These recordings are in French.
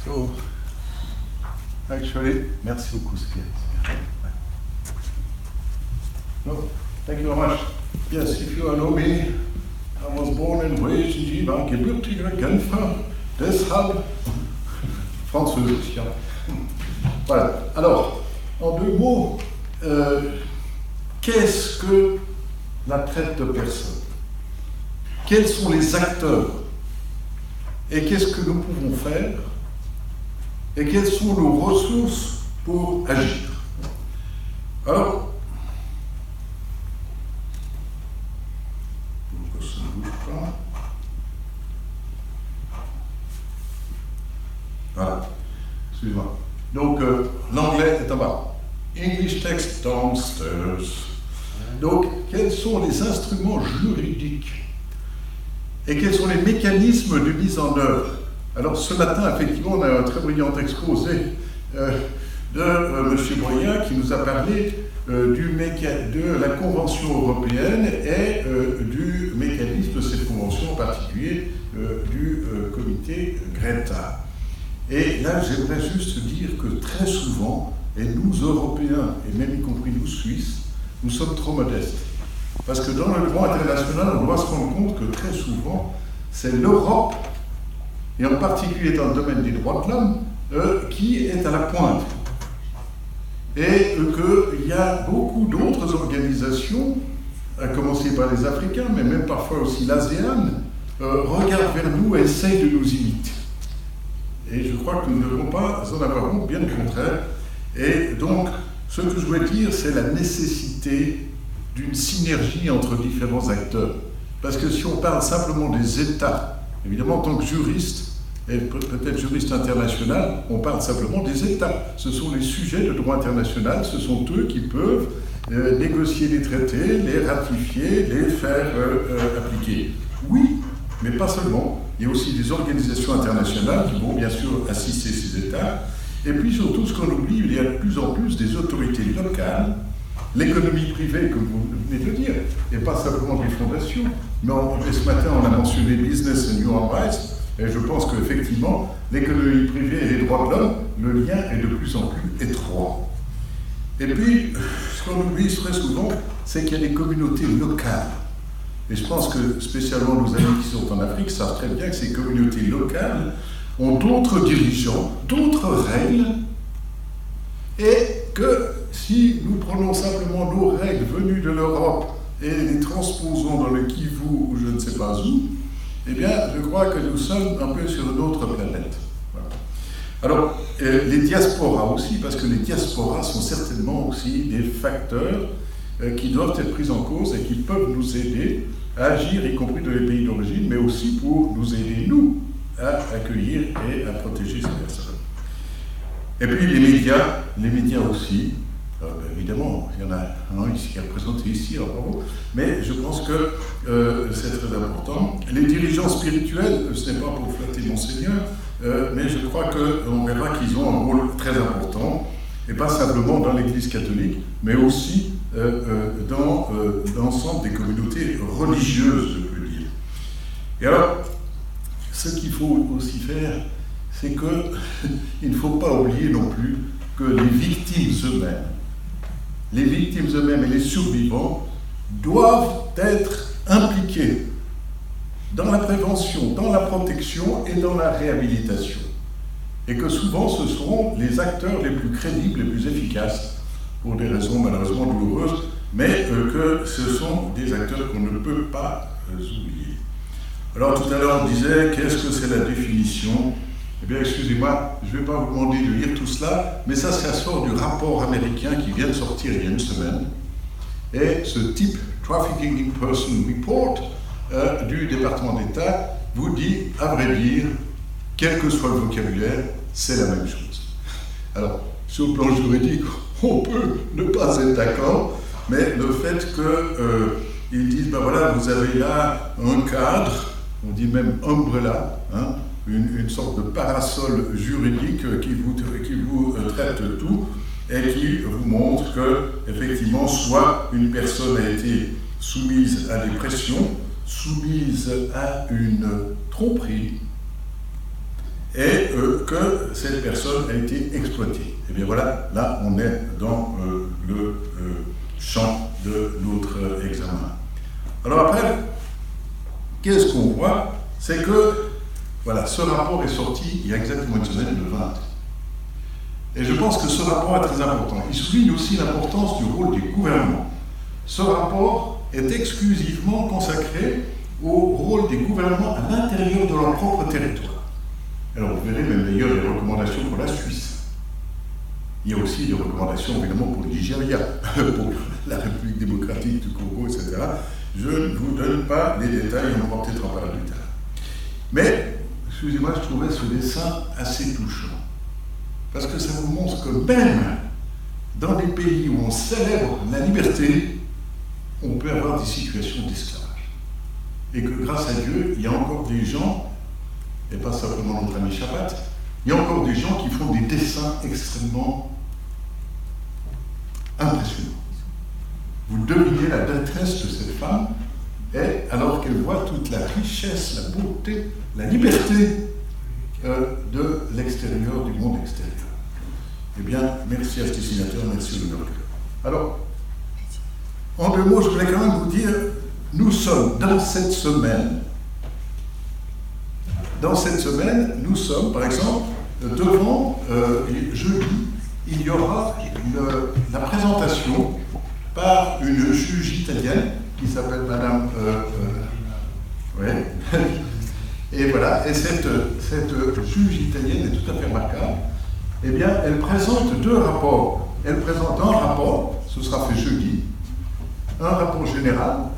So, actually, merci beaucoup, Sophia. No, thank you very much. Yes, if you know me, I was born and raised in Geneva, gebürtiger Genfer, deshalb französisch, ja. Voilà. Alors, en deux mots, qu'est-ce que la traite de personnes? Quels sont les acteurs? Et qu'est-ce que nous pouvons faire? Et quelles sont nos ressources pour agir? Alors, pour que ça ne bouge pas. Voilà, excusez-moi. Donc, l'anglais est en bas. English text downstairs. Donc, quels sont les instruments juridiques et quels sont les mécanismes de mise en œuvre? Alors, ce matin, effectivement, on a un très brillant exposé de M. Bruyat qui nous a parlé de la Convention européenne et du mécanisme de cette convention, en particulier du comité Greta. Et là, j'aimerais juste dire que très souvent, et nous Européens, et même y compris nous Suisses, nous sommes trop modestes. Parce que dans le droit international, on doit se rendre compte que très souvent, c'est l'Europe, et en particulier dans le domaine des droits de l'homme, qui est à la pointe. Et qu'il y a beaucoup d'autres organisations, à commencer par les Africains, mais même parfois aussi l'ASEAN, regardent vers nous et essayent de nous imiter. Et je crois que nous ne devons pas en avoir honte, bien au contraire. Et donc, ce que je voulais dire, c'est la nécessité d'une synergie entre différents acteurs. Parce que si on parle simplement des États, évidemment, en tant que juriste, et peut-être juriste international, on parle simplement des États. Ce sont les sujets de droit international, ce sont eux qui peuvent négocier les traités, les ratifier, les faire appliquer. Oui, mais pas seulement. Il y a aussi des organisations internationales qui vont bien sûr assister ces États. Et puis surtout, ce qu'on oublie, il y a de plus en plus des autorités locales, l'économie privée, comme vous venez de le dire, et pas simplement des fondations. Mais ce matin, on a mentionné Business and Human Rights, et je pense qu'effectivement, l'économie privée et les droits de l'homme, le lien est de plus en plus étroit. Et puis, ce qu'on oublie très souvent, c'est qu'il y a des communautés locales. Et je pense que spécialement nos amis qui sont en Afrique savent très bien que ces communautés locales ont d'autres dirigeants, d'autres règles, et que si nous prenons simplement nos règles venues de l'Europe et les transposons dans le Kivu ou je ne sais pas où, eh bien, je crois que nous sommes un peu sur une autre planète. Voilà. Alors, les diasporas aussi, parce que les diasporas sont certainement aussi des facteurs qui doivent être pris en cause et qui peuvent nous aider à agir, y compris dans les pays d'origine, mais aussi pour nous aider, nous, à accueillir et à protéger ces personnes. Et puis les médias aussi, évidemment, il y en a un ici qui est représenté ici, alors bravo, mais je pense que c'est très important. Les dirigeants spirituels, ce n'est pas pour flatter Monseigneur, mais je crois qu'on verra qu'ils ont un rôle très important, et pas simplement dans l'Église catholique, mais aussi dans l'ensemble des communautés religieuses, je peux dire. Et alors, ce qu'il faut aussi faire, c'est qu'il ne faut pas oublier non plus que les victimes eux-mêmes et les survivants doivent être impliqués dans la prévention, dans la protection et dans la réhabilitation. Et que souvent ce sont les acteurs les plus crédibles, les plus efficaces, pour des raisons malheureusement douloureuses, mais que ce sont des acteurs qu'on ne peut pas oublier. Alors tout à l'heure on disait, qu'est-ce que c'est la définition? Eh bien excusez-moi, je ne vais pas vous demander de lire tout cela, mais ça sort du rapport américain qui vient de sortir il y a une semaine. Et ce type Trafficking in Person Report du département d'État vous dit, à vrai dire, quel que soit le vocabulaire, c'est la même chose. Alors, sur le plan juridique, on peut ne pas être d'accord, mais le fait qu'ils disent, ben voilà, vous avez là un cadre, on dit même umbrella, hein, une sorte de parasol juridique qui vous traite tout et qui vous montre que, effectivement, soit une personne a été soumise à des pressions, soumise à une tromperie, et que cette personne a été exploitée. Et bien voilà, là on est dans le champ de notre examen. Alors après, qu'est-ce qu'on voit? C'est que voilà, ce rapport est sorti il y a exactement une semaine, le 20. Et je pense que ce rapport est très important. Il souligne aussi l'importance du rôle des gouvernements. Ce rapport est exclusivement consacré au rôle des gouvernements à l'intérieur de leur propre territoire. Alors vous verrez même d'ailleurs les recommandations pour la Suisse. Il y a aussi des recommandations évidemment pour le Nigeria, pour la République démocratique du Congo, etc. Je ne vous donne pas les détails, on va peut-être en parler plus tard. Mais, excusez-moi, je trouvais ce dessin assez touchant. Parce que ça vous montre que même dans des pays où on célèbre la liberté, on peut avoir des situations d'esclavage. Et que grâce à Dieu, il y a encore des gens, et pas simplement notre ami Chapat, il y a encore des gens qui font des dessins extrêmement impressionnants. Vous devinez la détresse de cette femme, et alors qu'elle voit toute la richesse, la beauté, la liberté de l'extérieur, du monde extérieur. Eh bien, merci à ce dessinateur, merci au Nord. Alors, en 2 mots, je voulais quand même vous dire, nous sommes dans cette semaine. Dans cette semaine, nous sommes, par exemple, devant, jeudi, il y aura la présentation par une juge italienne qui s'appelle Madame... ouais. Et voilà, et cette juge italienne est tout à fait remarquable. Eh bien, elle présente 2 rapports. Elle présente un rapport, ce sera fait jeudi, un rapport général,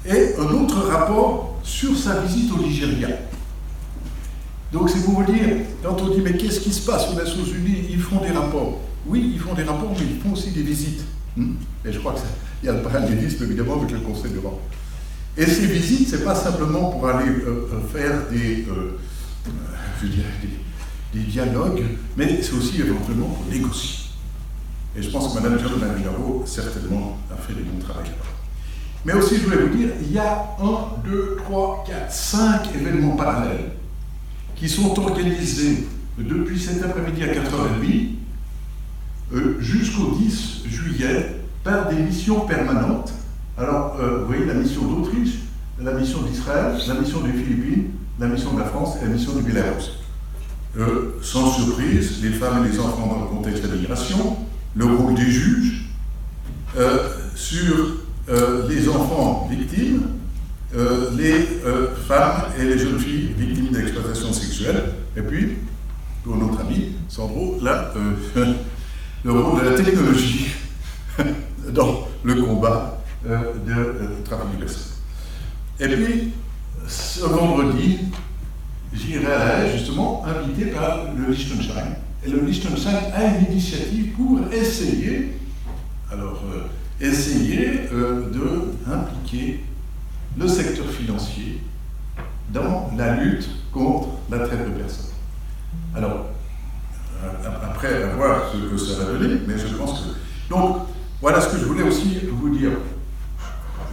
et un autre rapport sur sa visite au Nigeria. Donc c'est pour vous dire, quand on dit mais qu'est-ce qui se passe aux Nations Unies, ils font des rapports. Oui, ils font des rapports, mais ils font aussi des visites. Et je crois qu'il y a le parallélisme évidemment avec le Conseil de l'Europe. Et ces visites, c'est pas simplement pour aller faire des dialogues, mais c'est aussi éventuellement pour négocier. Et je pense que Mme Germaine Migaro, certainement, a fait des bons travail. Mais aussi, je voulais vous dire, il y a 1, 2, 3, 4, 5 événements parallèles qui sont organisés depuis cet après-midi à 4h30 jusqu'au 10 juillet par des missions permanentes. Alors, vous voyez la mission d'Autriche, la mission d'Israël, la mission des Philippines, la mission de la France et la mission du Bélarus. Sans surprise, les femmes et les enfants dans le contexte de la migration, le rôle des juges, sur les enfants victimes, les femmes et les jeunes filles victimes d'exploitation sexuelle, et puis, pour notre ami Sandro, là, le rôle de la technologie dans le combat de trafic de personnes. Et puis, ce vendredi, j'irai à La Haye, justement, invité par le Liechtenstein. Et le Liechtenstein a une initiative pour essayer d'impliquer le secteur financier dans la lutte contre la traite de personnes. Alors, après, à voir ce que ça va donner, mais je pense que... Donc, voilà ce que je voulais aussi vous dire.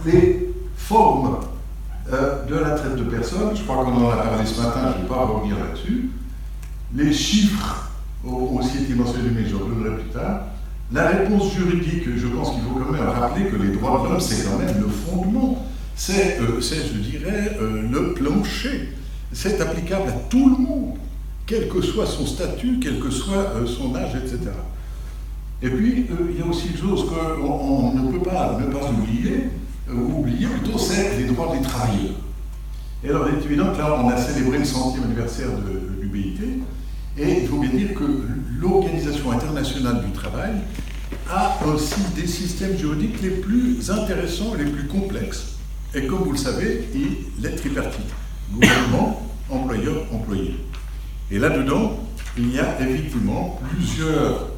Les formes de la traite de personnes, je crois qu'on en a parlé ce matin, je ne vais pas revenir là-dessus. Les chiffres ont aussi été mentionnés, mais je reviendrai plus tard. La réponse juridique, je pense qu'il faut quand même rappeler que les droits de l'homme, c'est quand même le fondement. C'est, je dirais, le plancher. C'est applicable à tout le monde, quel que soit son statut, quel que soit son âge, etc. Et puis, il y a aussi une chose qu'on ne peut pas ne pas oublier, plutôt, c'est les droits des travailleurs. Et alors, il est évident que là, on a célébré le 100e anniversaire du BIT, et il faut bien dire que l'Organisation internationale du travail a aussi des systèmes juridiques les plus intéressants, les plus complexes. Et comme vous le savez, il est tripartite. Gouvernement, employeur, employé. Et là-dedans, il y a effectivement plusieurs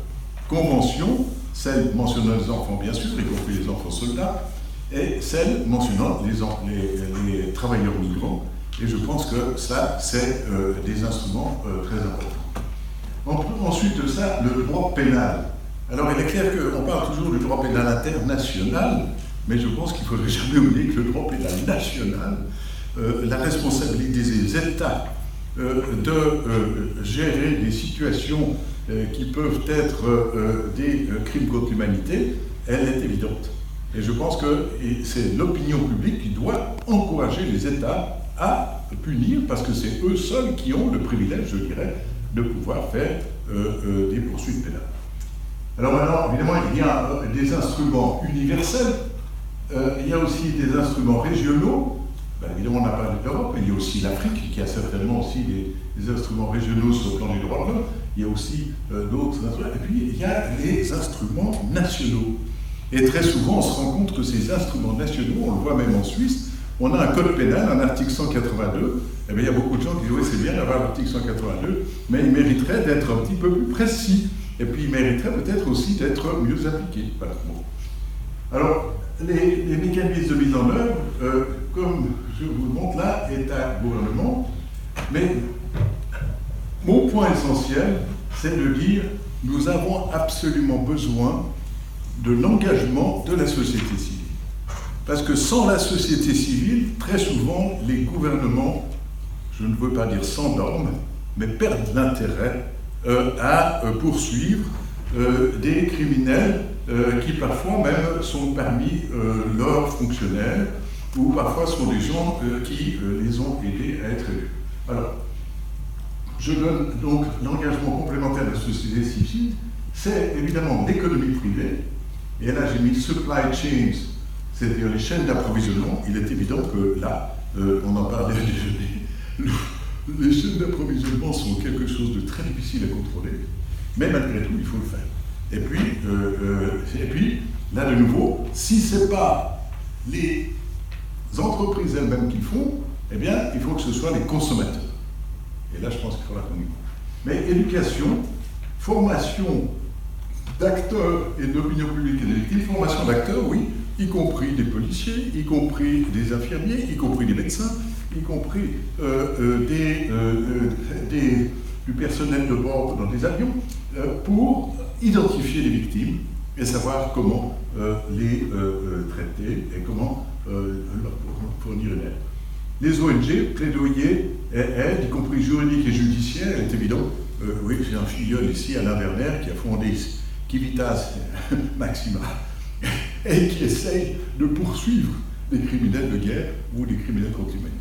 conventions, celles mentionnant les enfants, bien sûr, y compris les enfants soldats, et celles mentionnant les travailleurs migrants. Et je pense que ça, c'est des instruments très importants. Ensuite de ça, le droit pénal. Alors, il est clair qu'on parle toujours du droit pénal international, mais je pense qu'il ne faudrait jamais oublier que le droit pénal national, la responsabilité des États de gérer des situations qui peuvent être des crimes contre l'humanité, elle est évidente. Et je pense que c'est l'opinion publique qui doit encourager les États à punir, parce que c'est eux seuls qui ont le privilège, je dirais, de pouvoir faire des poursuites pénales. Alors maintenant, évidemment, il y a des instruments universels, il y a aussi des instruments régionaux. Ben, évidemment, on a parlé de l'Europe, mais il y a aussi l'Afrique, qui a certainement aussi des instruments régionaux sur le plan du droit de l'homme. Il y a aussi d'autres instruments. Et puis, il y a les instruments nationaux. Et très souvent, on se rend compte que ces instruments nationaux, on le voit même en Suisse, on a un code pénal, un article 182. Eh bien, il y a beaucoup de gens qui disent, oui, c'est bien d'avoir l'article 182, mais il mériterait d'être un petit peu plus précis. Et puis, il mériterait peut-être aussi d'être mieux appliqué. Voilà. Bon. Alors, les mécanismes de mise en œuvre, comme je vous le montre là, est un gouvernement. Mais mon point essentiel, c'est de dire, nous avons absolument besoin de l'engagement de la société civile. Parce que sans la société civile, très souvent, les gouvernements, je ne veux pas dire s'endorment, mais perdent l'intérêt à poursuivre des criminels qui parfois même sont parmi leurs fonctionnaires, ou parfois sont des gens qui les ont aidés à être élus. Alors, je donne donc l'engagement complémentaire de la société civile, c'est évidemment l'économie privée, et là j'ai mis supply chains, c'est-à-dire les chaînes d'approvisionnement. Il est évident que là, on en parlait à déjeuner, les chaînes d'approvisionnement sont quelque chose de très difficile à contrôler, mais malgré tout, il faut le faire. Et puis là de nouveau, si ce n'est pas les entreprises elles-mêmes qui le font, eh bien, il faut que ce soit les consommateurs. Et là, je pense qu'il faudra qu'on y va. Mais éducation, formation d'acteurs et d'opinion publique et d'élective, formation d'acteurs, oui, y compris des policiers, y compris des infirmiers, y compris des médecins, y compris du personnel de bord dans des avions, pour identifier les victimes et savoir comment les traiter et comment leur fournir une aide. Les ONG, plaidoyer et aide, y compris juridique et judiciaire, est évident. Oui, j'ai un filleul ici, Alain Werner, qui a fondé Civitas Maxima et qui essaye de poursuivre les criminels de guerre ou des criminels contre l'humanité.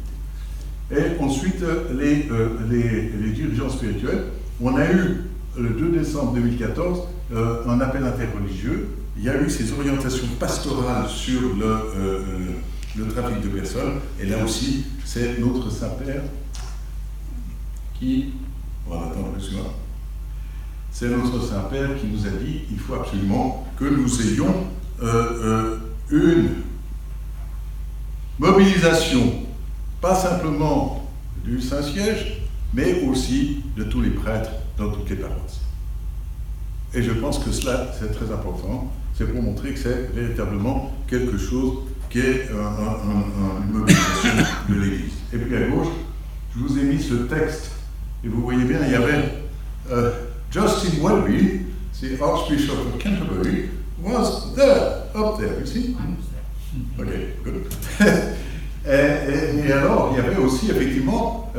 Et ensuite, les dirigeants spirituels. On a eu, le 2 décembre 2014, un appel interreligieux. Il y a eu ces orientations pastorales sur le trafic de personnes. Et là aussi, c'est notre Saint-Père qui... On va attendre plus loin. C'est notre Saint-Père qui nous a dit qu'il faut absolument que nous ayons une mobilisation, pas simplement du Saint-Siège, mais aussi de tous les prêtres dans toutes les paroisses. Et je pense que cela, c'est très important. C'est pour montrer que c'est véritablement quelque chose qui est une mobilisation de l'Église. Et puis à gauche, je vous ai mis ce texte, et vous voyez bien, il y avait Justin Welby, the Archbishop of Canterbury, was there, up there, you see? Ok, good. Et alors, il y avait aussi effectivement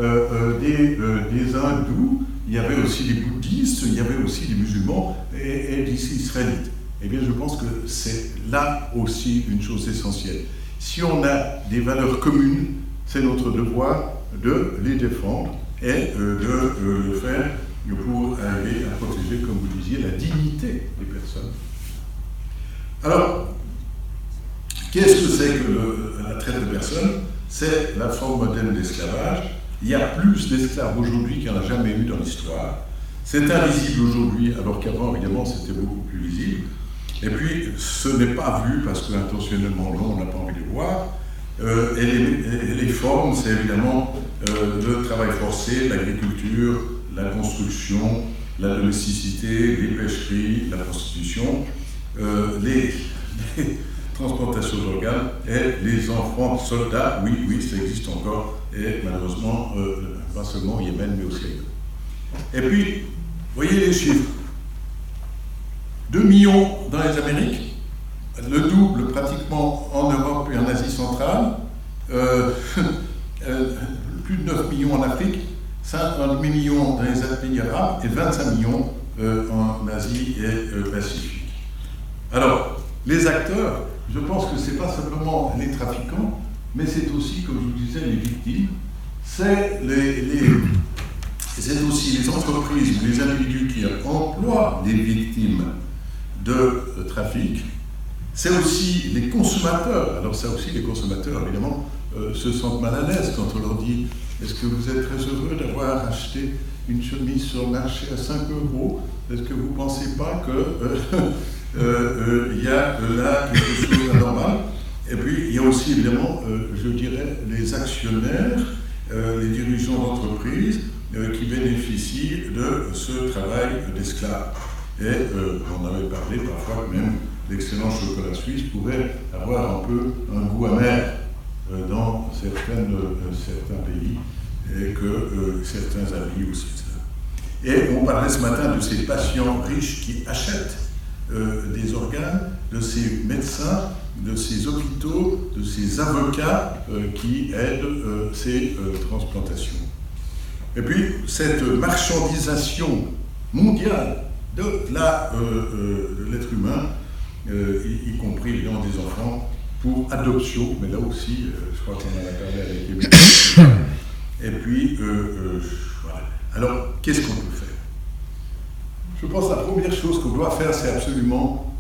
des hindous, il y avait aussi des bouddhistes, il y avait aussi des musulmans et des israélites. Eh bien, je pense que c'est là aussi une chose essentielle. Si on a des valeurs communes, c'est notre devoir de les défendre et de le faire pour arriver à protéger, comme vous disiez, la dignité des personnes. Alors, qu'est-ce que c'est que la traite de personnes? C'est la forme moderne d'esclavage. Il y a plus d'esclaves aujourd'hui qu'il n'y en a jamais eu dans l'histoire. C'est invisible aujourd'hui, alors qu'avant, évidemment, c'était beaucoup plus visible. Et puis, ce n'est pas vu parce qu'intentionnellement, non, on n'a pas envie de le voir. Et les formes, c'est évidemment le travail forcé, l'agriculture, la construction, la domesticité, les pêcheries, la prostitution, les transplantations d'organes et les enfants soldats. Oui, oui, ça existe encore, et malheureusement, pas seulement au Yémen, mais aussi ailleurs. Et puis, voyez les chiffres. 2 millions dans les Amériques, le double pratiquement en Europe et en Asie centrale, plus de 9 millions en Afrique, 1 million dans les pays arabes et 25 millions en Asie et Pacifique. Alors, les acteurs, je pense que ce n'est pas simplement les trafiquants, mais c'est aussi, comme je vous disais, les victimes. C'est aussi les entreprises, les individus qui emploient les victimes de trafic. C'est aussi les consommateurs. Alors ça aussi, les consommateurs, évidemment, se sentent mal à l'aise quand on leur dit « Est-ce que vous êtes très heureux d'avoir acheté une chemise sur le marché à 5 €? Est-ce que vous ne pensez pas qu'il y a là quelque chose d'anormal ?» Et puis, il y a aussi, évidemment, je dirais, les actionnaires, les dirigeants d'entreprise qui bénéficient de ce travail d'esclaves. Et on avait parlé parfois que même l'excellent chocolat suisse pouvait avoir un peu un goût amer dans certains pays, et que certains habits aussi. Et on parlait ce matin de ces patients riches qui achètent des organes, de ces médecins, de ces hôpitaux, de ces avocats qui aident ces transplantations. Et puis, cette marchandisation mondiale de l'être humain, y compris évidemment des enfants, pour adoption, mais là aussi, je crois qu'on en a parlé avec Émilie. Et puis, voilà. Alors, qu'est-ce qu'on peut faire? Je pense que la première chose qu'on doit faire, c'est absolument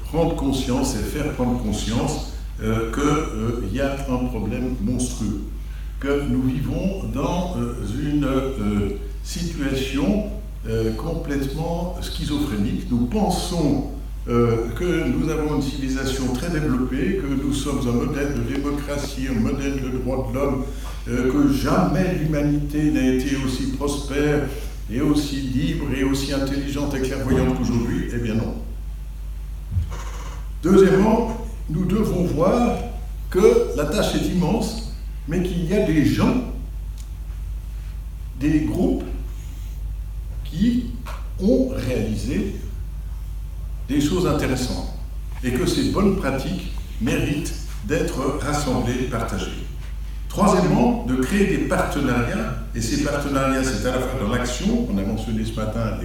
prendre conscience et faire prendre conscience qu'il y a un problème monstrueux, que nous vivons dans une situation complètement schizophrénique. Nous pensons que nous avons une civilisation très développée, que nous sommes un modèle de démocratie, un modèle de droits de l'homme, que jamais l'humanité n'a été aussi prospère et aussi libre et aussi intelligente et clairvoyante qu'aujourd'hui. Eh bien non. Deuxièmement, nous devons voir que la tâche est immense, mais qu'il y a des gens, des groupes qui ont réalisé des choses intéressantes et que ces bonnes pratiques méritent d'être rassemblées, partagées. Troisièmement, de créer des partenariats, et ces partenariats, c'est à la fois dans l'action, on a mentionné ce matin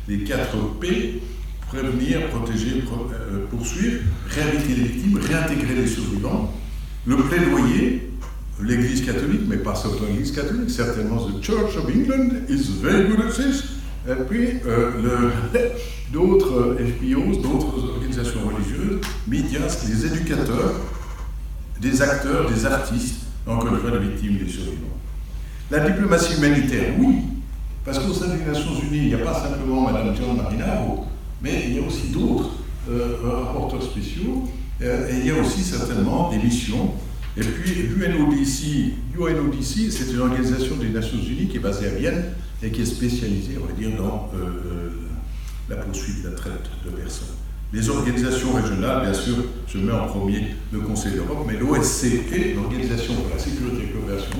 les 4 P, prévenir, protéger, poursuivre, réhabiliter les victimes, réintégrer les survivants, le plaidoyer, l'Église catholique, mais pas seulement l'Église catholique, certainement the Church of England is very good at this, et puis d'autres FPOs, d'autres organisations religieuses, médias, les éducateurs, des acteurs, des artistes, encore une fois les victimes, les survivants. La diplomatie humanitaire, oui, parce qu'au sein des Nations Unies, il n'y a pas simplement Mme John Marinaro, mais il y a aussi d'autres rapporteurs spéciaux, et il y a aussi certainement des missions. Et puis UNODC, c'est une organisation des Nations Unies qui est basée à Vienne et qui est spécialisée, on va dire, dans la poursuite de la traite de personnes. Les organisations régionales, bien sûr, je mets en premier le Conseil d'Europe, mais l'OSCE, l'Organisation pour la sécurité et la coopération,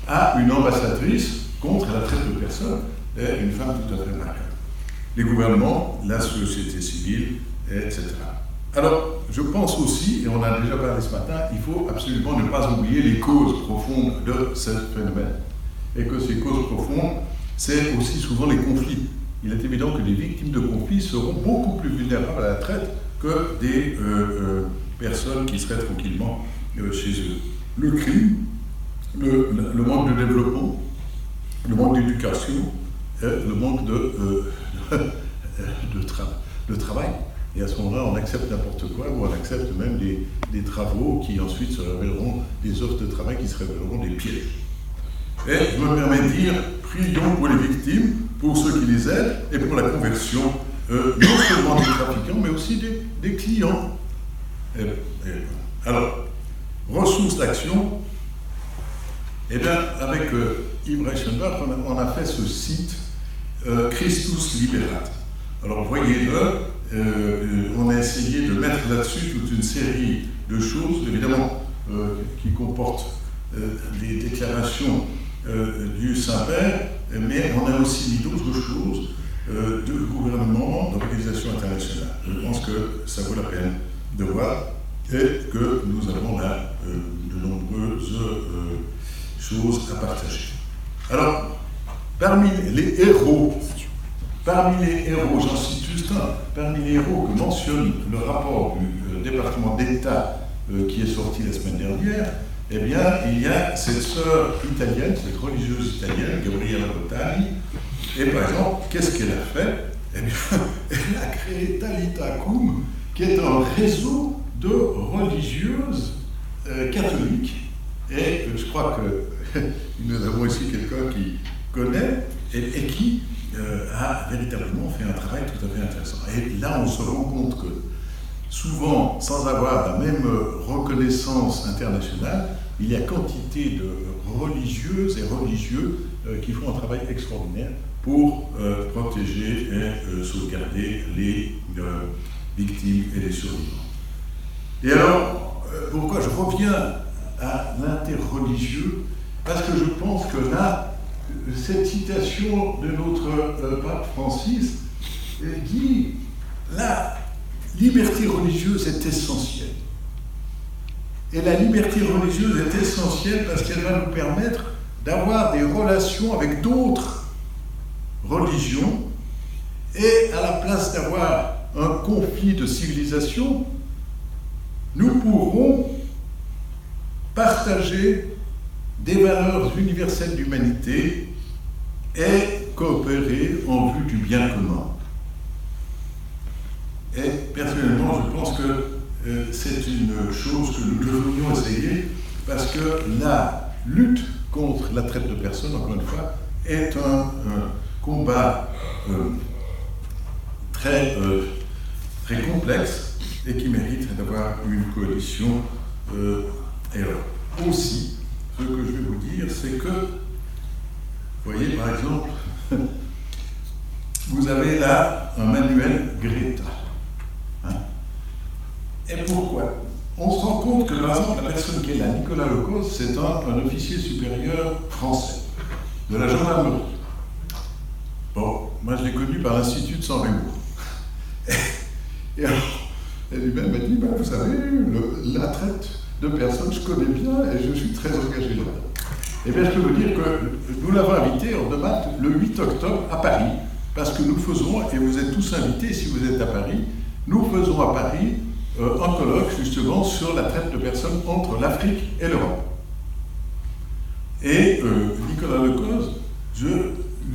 a une ambassadrice contre la traite de personnes, une femme tout à fait remarquable. Les gouvernements, la société civile, etc. Alors, je pense aussi, et on a déjà parlé ce matin, il faut absolument ne pas oublier les causes profondes de ce phénomène. Et que ces causes profondes, c'est aussi souvent les conflits. Il est évident que les victimes de conflits seront beaucoup plus vulnérables à la traite que des personnes qui seraient tranquillement chez eux. Le crime, le manque de développement, le manque d'éducation, le manque de travail. Et à ce moment-là, on accepte n'importe quoi, ou on accepte même des travaux qui ensuite se révéleront, des offres de travail qui se révéleront des pièges. Et je me permets de dire, prions pour les victimes, pour ceux qui les aident, et pour la conversion, non seulement des trafiquants, mais aussi des clients. Alors, ressources d'action, eh bien, avec Yves Reichenbach, on a fait ce site Christus Liberat. Alors, voyez-le, on a essayé de mettre là-dessus toute une série de choses, évidemment, qui comportent des déclarations du Saint-Père, mais on a aussi mis d'autres choses de gouvernement, d'organisations internationales. Je pense que ça vaut la peine de voir et que nous avons là de nombreuses choses à partager. Alors, parmi les héros, j'en cite juste un, parmi les héros que mentionne le rapport du département d'État qui est sorti la semaine dernière, eh bien, il y a cette sœur italienne, cette religieuse italienne, Gabriella Bottani, et par exemple, qu'est-ce qu'elle a fait? Eh bien, elle a créé Talita Cum, qui est un réseau de religieuses catholiques. Et je crois que nous avons ici quelqu'un qui connaît et qui a véritablement fait un travail tout à fait intéressant. Et là, on se rend compte que souvent, sans avoir la même reconnaissance internationale, il y a quantité de religieuses et religieux qui font un travail extraordinaire pour protéger et sauvegarder les victimes et les survivants. Et alors, pourquoi je reviens à l'interreligieux? Parce que je pense que là, cette citation de notre pape Francis dit la liberté religieuse est essentielle. Et la liberté religieuse est essentielle parce qu'elle va nous permettre d'avoir des relations avec d'autres religions, et à la place d'avoir un conflit de civilisation, nous pourrons partager des valeurs universelles d'humanité et coopérer en vue du bien commun. Et personnellement, je pense que c'est une chose que nous devrions essayer, parce que la lutte contre la traite de personnes, encore une fois, est un combat très complexe et qui mérite d'avoir une coalition. Et alors, aussi, ce que je vais vous dire, c'est que, vous voyez, par exemple, vous avez là un manuel Greta. Hein? Et pourquoi? On se rend compte que, par exemple, la personne qui est là, Nicolas Lecauz, c'est un officier supérieur français, de la gendarmerie. Bon, moi je l'ai connu par l'Institut de San Remo. Et alors, elle lui-même m'a dit, vous savez, la traite de personnes, je connais bien et je suis très engagé là. Eh bien, je peux vous dire que nous l'avons invité en débat le 8 octobre à Paris, parce que nous faisons, et vous êtes tous invités si vous êtes à Paris, nous faisons à Paris un colloque justement sur la traite de personnes entre l'Afrique et l'Europe. Et Nicolas Lecauz, je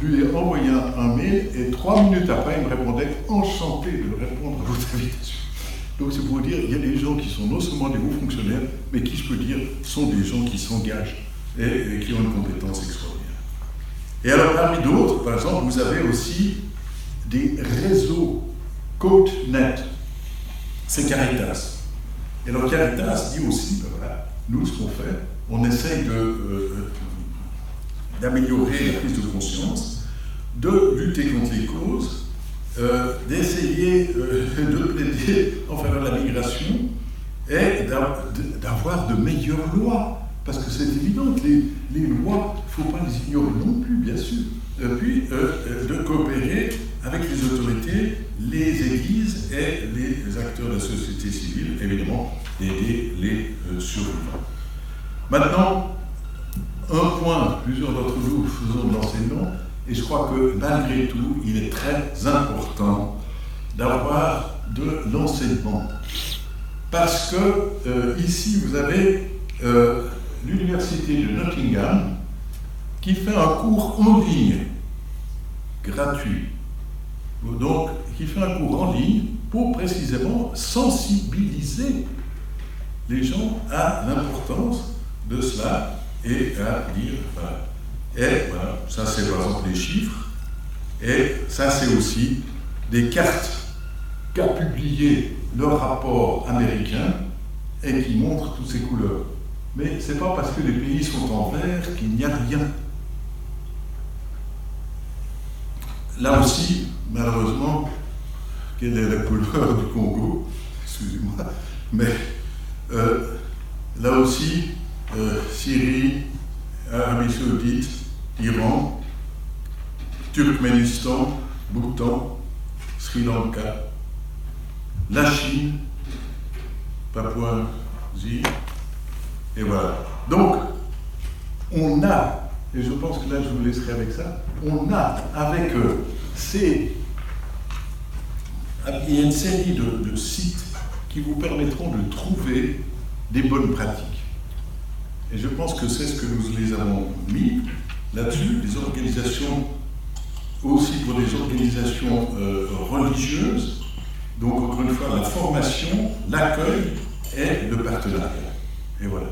lui ai envoyé un mail et 3 minutes après, il me répondait enchanté de répondre à votre invitation. Donc c'est pour vous dire, il y a des gens qui sont non seulement des hauts fonctionnaires, mais qui, je peux dire, sont des gens qui s'engagent et qui ont une compétence extraordinaire. Et alors parmi d'autres, par exemple, vous avez aussi des réseaux CodeNet. C'est Caritas. Et alors Caritas dit aussi, voilà, nous ce qu'on fait, on essaye d'améliorer la prise de conscience, de lutter contre les causes, d'essayer de plaider en faveur de la migration et d'avoir de meilleures lois. Parce que c'est évident que les lois, il ne faut pas les ignorer non plus, bien sûr. Puis de coopérer avec les autorités, les églises et les acteurs de la société civile, évidemment, d'aider les survivants. Maintenant, un point, plusieurs d'entre vous faisons de l'enseignement, et je crois que malgré tout, il est très important d'avoir de l'enseignement. Parce que ici, vous avez l'université de Nottingham qui fait un cours en ligne, gratuit. Donc, qui fait un cours en ligne pour précisément sensibiliser les gens à l'importance de cela et à dire, voilà. Et voilà, ça c'est par exemple les chiffres, et ça c'est aussi des cartes qu'a publié le rapport américain et qui montre toutes ces couleurs. Mais ce n'est pas parce que les pays sont en vert qu'il n'y a rien. Là aussi, malheureusement, quelle est la couleur du Congo? Excusez-moi, mais là aussi, Syrie, Arabie Saoudite, Iran, Turkménistan, Bhoutan, Sri Lanka, la Chine, Papouasie, et voilà. Donc, on a et je pense que là je vous laisserai avec ça, on a avec il y a une série de sites qui vous permettront de trouver des bonnes pratiques. Et je pense que c'est ce que nous les avons mis là-dessus, des organisations, aussi pour des organisations religieuses. Donc encore une fois, la formation, l'accueil et le partenariat. Et voilà.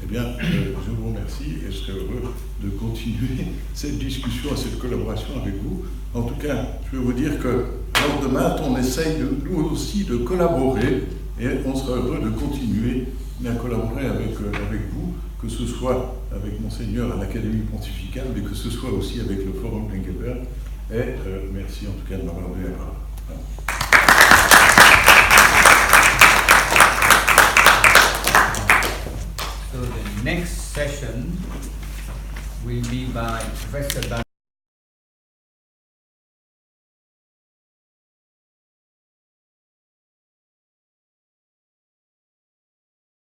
Eh bien, je vous remercie et je serai heureux de continuer cette discussion et cette collaboration avec vous. En tout cas, je vais vous dire que lors de Malte, on essaye nous aussi de collaborer et on sera heureux de continuer à collaborer avec vous, que ce soit avec Monseigneur à l'Académie pontificale, mais que ce soit aussi avec le Forum Engelberg. Et merci en tout cas de m'avoir donné la parole. So the next session will be by Professor